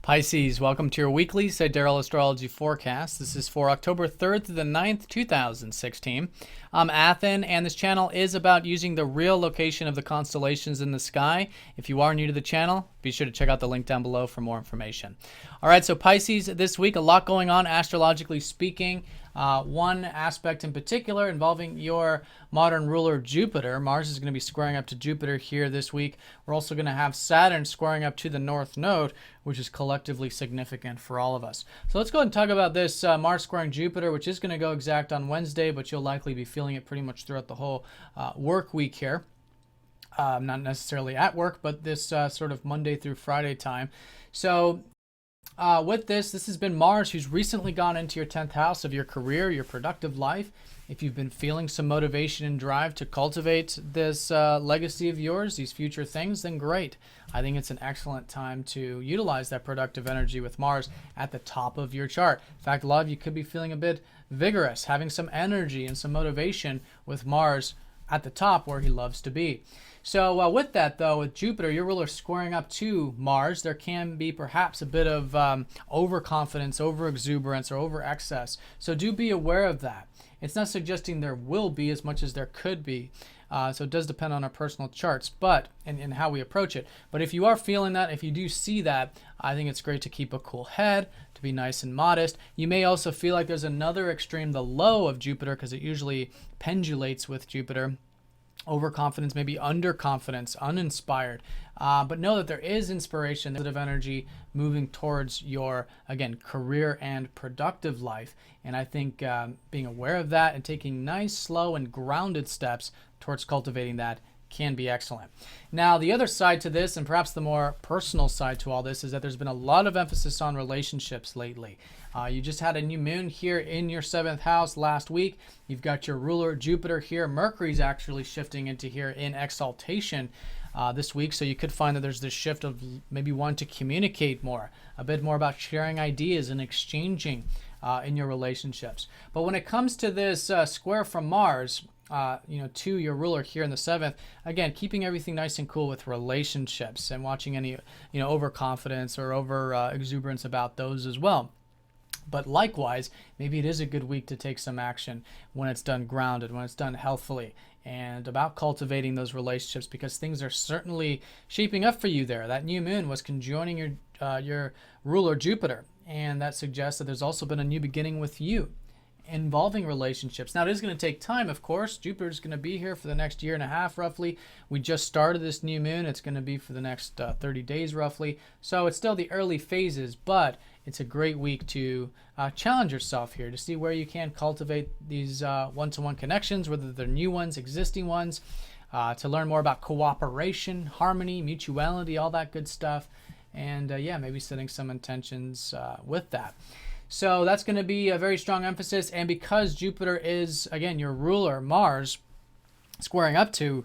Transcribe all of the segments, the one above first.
Pisces, welcome to your weekly Sidereal Astrology forecast. This is for October 3rd to the 9th, 2016. I'm Athen, and this channel is about using the real location of the constellations in the sky. If you are new to the channel, be sure to check out the link down below for more information. All right, so Pisces, this week, a lot going on astrologically speaking. One aspect in particular involving your modern ruler Jupiter. Mars is going to be squaring up to Jupiter here this week. We're also going to have Saturn squaring up to the North Node, which is collectively significant for all of us. So let's go ahead and talk about this Mars squaring Jupiter, which is going to go exact on Wednesday, but you'll likely be feeling it pretty much throughout the whole work week here. Not necessarily at work, but this sort of Monday through Friday time. So with this has been Mars, who's recently gone into your 10th house of your career, your productive life. If you've been feeling some motivation and drive to cultivate this legacy of yours, these future things, then great. I think it's an excellent time to utilize that productive energy with Mars at the top of your chart. In fact, a lot of you could be feeling a bit vigorous, having some energy and some motivation with Mars at the top where he loves to be. So with that, though, with Jupiter, your ruler squaring up to Mars, there can be perhaps a bit of overconfidence, over-exuberance, or over-excess. So do be aware of that. It's not suggesting there will be as much as there could be. So it does depend on our personal charts, but and how we approach it. But if you are feeling that, if you do see that, I think it's great to keep a cool head, to be nice and modest. You may also feel like there's another extreme, the low of Jupiter, because it usually pendulates with Jupiter. Overconfidence, maybe underconfidence, uninspired. But know that there is inspiration, positive energy moving towards your, again, career and productive life. And I think being aware of that and taking nice, slow, and grounded steps towards cultivating that can be excellent. Now, the other side to this, and perhaps the more personal side to all this, is that there's been a lot of emphasis on relationships lately. You just had a new moon here in your 7th house last week. You've got your ruler Jupiter here. Mercury's actually shifting into here in exaltation this week. So you could find that there's this shift of maybe wanting to communicate more, a bit more about sharing ideas and exchanging in your relationships. But when it comes to this square from Mars, to your ruler here in the 7th, again, keeping everything nice and cool with relationships and watching any, overconfidence or over exuberance about those as well. But likewise, maybe it is a good week to take some action when it's done grounded, when it's done healthfully, and about cultivating those relationships, because things are certainly shaping up for you there. That new moon was conjoining your ruler Jupiter, and that suggests that there's also been a new beginning with you involving relationships. Now, it is going to take time, of course. Jupiter's going to be here for the next year and a half, roughly. We just started this new moon. It's going to be for the next 30 days, roughly. So it's still the early phases, but it's a great week to challenge yourself here to see where you can cultivate these one-to-one connections, whether they're new ones, existing ones, to learn more about cooperation, harmony, mutuality, all that good stuff. And maybe setting some intentions with that. So that's going to be a very strong emphasis. And because Jupiter is, again, your ruler, Mars, squaring up to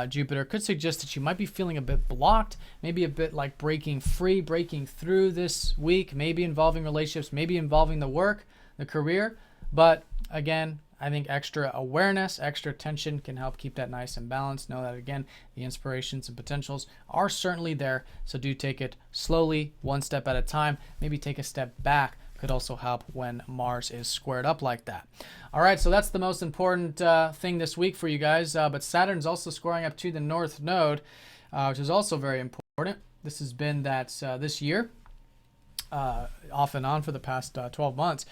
Jupiter, could suggest that you might be feeling a bit blocked, maybe a bit like breaking free, breaking through this week, maybe involving relationships, maybe involving the work, the career. But again, I think extra awareness, extra attention can help keep that nice and balanced. Know that, again, the inspirations and potentials are certainly there. So do take it slowly, one step at a time. Maybe take a step back. Could also help when Mars is squared up like that. All right, so that's the most important thing this week for you guys. But Saturn's also squaring up to the North Node, which is also very important. This has been that this year, off and on for the past 12 months,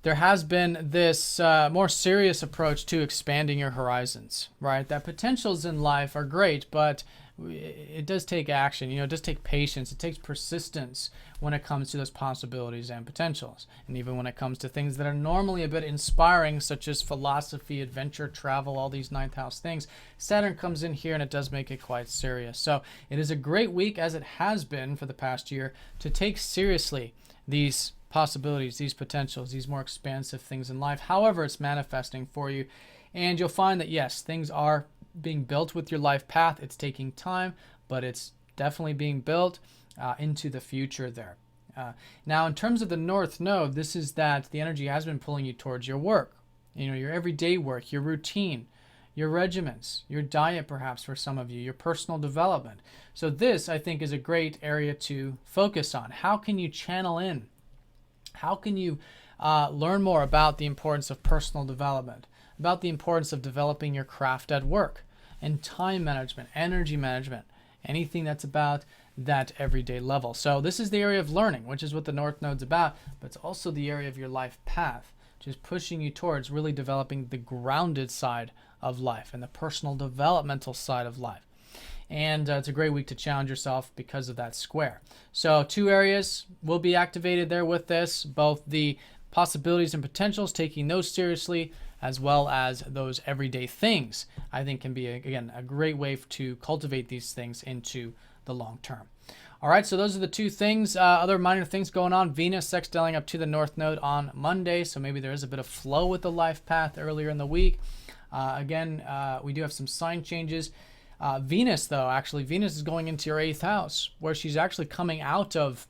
there has been this more serious approach to expanding your horizons, right? That potentials in life are great, but it does take action. It does take patience. It takes persistence when it comes to those possibilities and potentials. And even when it comes to things that are normally a bit inspiring, such as philosophy, adventure, travel, all these 9th house things, Saturn comes in here and it does make it quite serious. So it is a great week, as it has been for the past year, to take seriously these possibilities, these potentials, these more expansive things in life, however it's manifesting for you. And you'll find that, yes, things are being built with your life path. It's taking time, but it's definitely being built into the future there. Now, in terms of the North Node, this is that the energy has been pulling you towards your work, your everyday work, your routine, your regimens, your diet perhaps for some of you, your personal development. So this, I think, is a great area to focus on. How can you channel in? How can you learn more about the importance of personal development, about the importance of developing your craft at work, and time management, energy management, anything that's about that everyday level. So this is the area of learning, which is what the North Node's about, but it's also the area of your life path, which is pushing you towards really developing the grounded side of life and the personal developmental side of life. And it's a great week to challenge yourself because of that square. So 2 areas will be activated there with this, both the possibilities and potentials, taking those seriously, as well as those everyday things, I think can be, again, a great way to cultivate these things into the long term. All right, so those are the 2 things. Other minor things going on. Venus sextiling up to the North Node on Monday, so maybe there is a bit of flow with the life path earlier in the week. We do have some sign changes. Venus, though, actually, Venus is going into your 8th house, where she's actually coming out of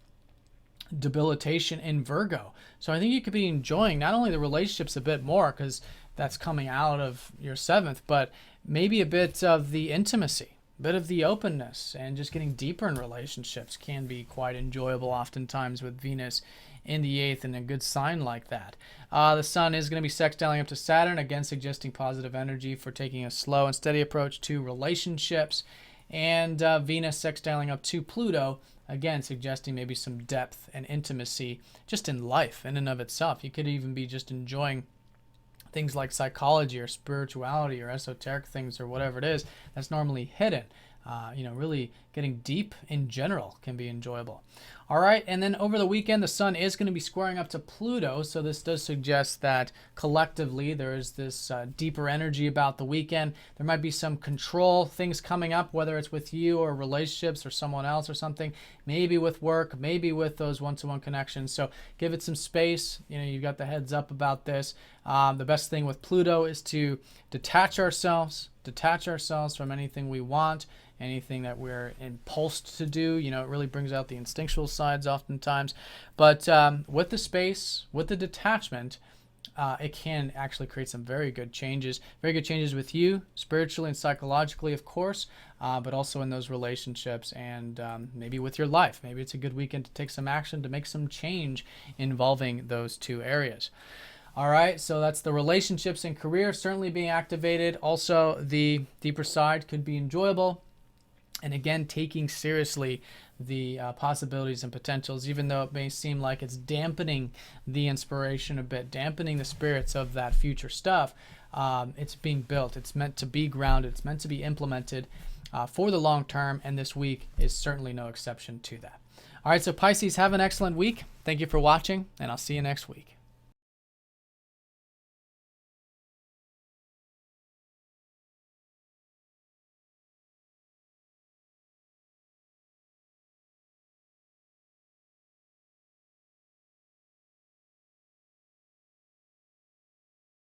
debilitation in Virgo. So I think you could be enjoying not only the relationships a bit more, because that's coming out of your 7th, but maybe a bit of the intimacy, a bit of the openness, and just getting deeper in relationships can be quite enjoyable oftentimes with Venus in the 8th, and a good sign like that. The Sun is going to be sextiling up to Saturn, again suggesting positive energy for taking a slow and steady approach to relationships. And Venus sextiling up to Pluto, again suggesting maybe some depth and intimacy just in life in and of itself. You could even be just enjoying things like psychology or spirituality or esoteric things or whatever it is that's normally hidden. Really getting deep in general can be enjoyable. All right, and then over the weekend, the Sun is going to be squaring up to Pluto, so this does suggest that collectively there is this deeper energy about the weekend. There might be some control things coming up, whether it's with you or relationships or someone else or something, maybe with work, maybe with those one-to-one connections. So give it some space. You've got the heads up about this. The best thing with Pluto is to detach ourselves from anything we want, anything that we're impulsed to do. It really brings out the instinctual sides oftentimes. But with the space, with the detachment, it can actually create some very good changes with you, spiritually and psychologically, of course, but also in those relationships and maybe with your life. Maybe it's a good weekend to take some action, to make some change involving those 2 areas. All right, so that's the relationships and career certainly being activated. Also, the deeper side could be enjoyable. And again, taking seriously the possibilities and potentials, even though it may seem like it's dampening the inspiration a bit, dampening the spirits of that future stuff. It's being built. It's meant to be grounded. It's meant to be implemented for the long term, and this week is certainly no exception to that. All right, so Pisces, have an excellent week. Thank you for watching, and I'll see you next week.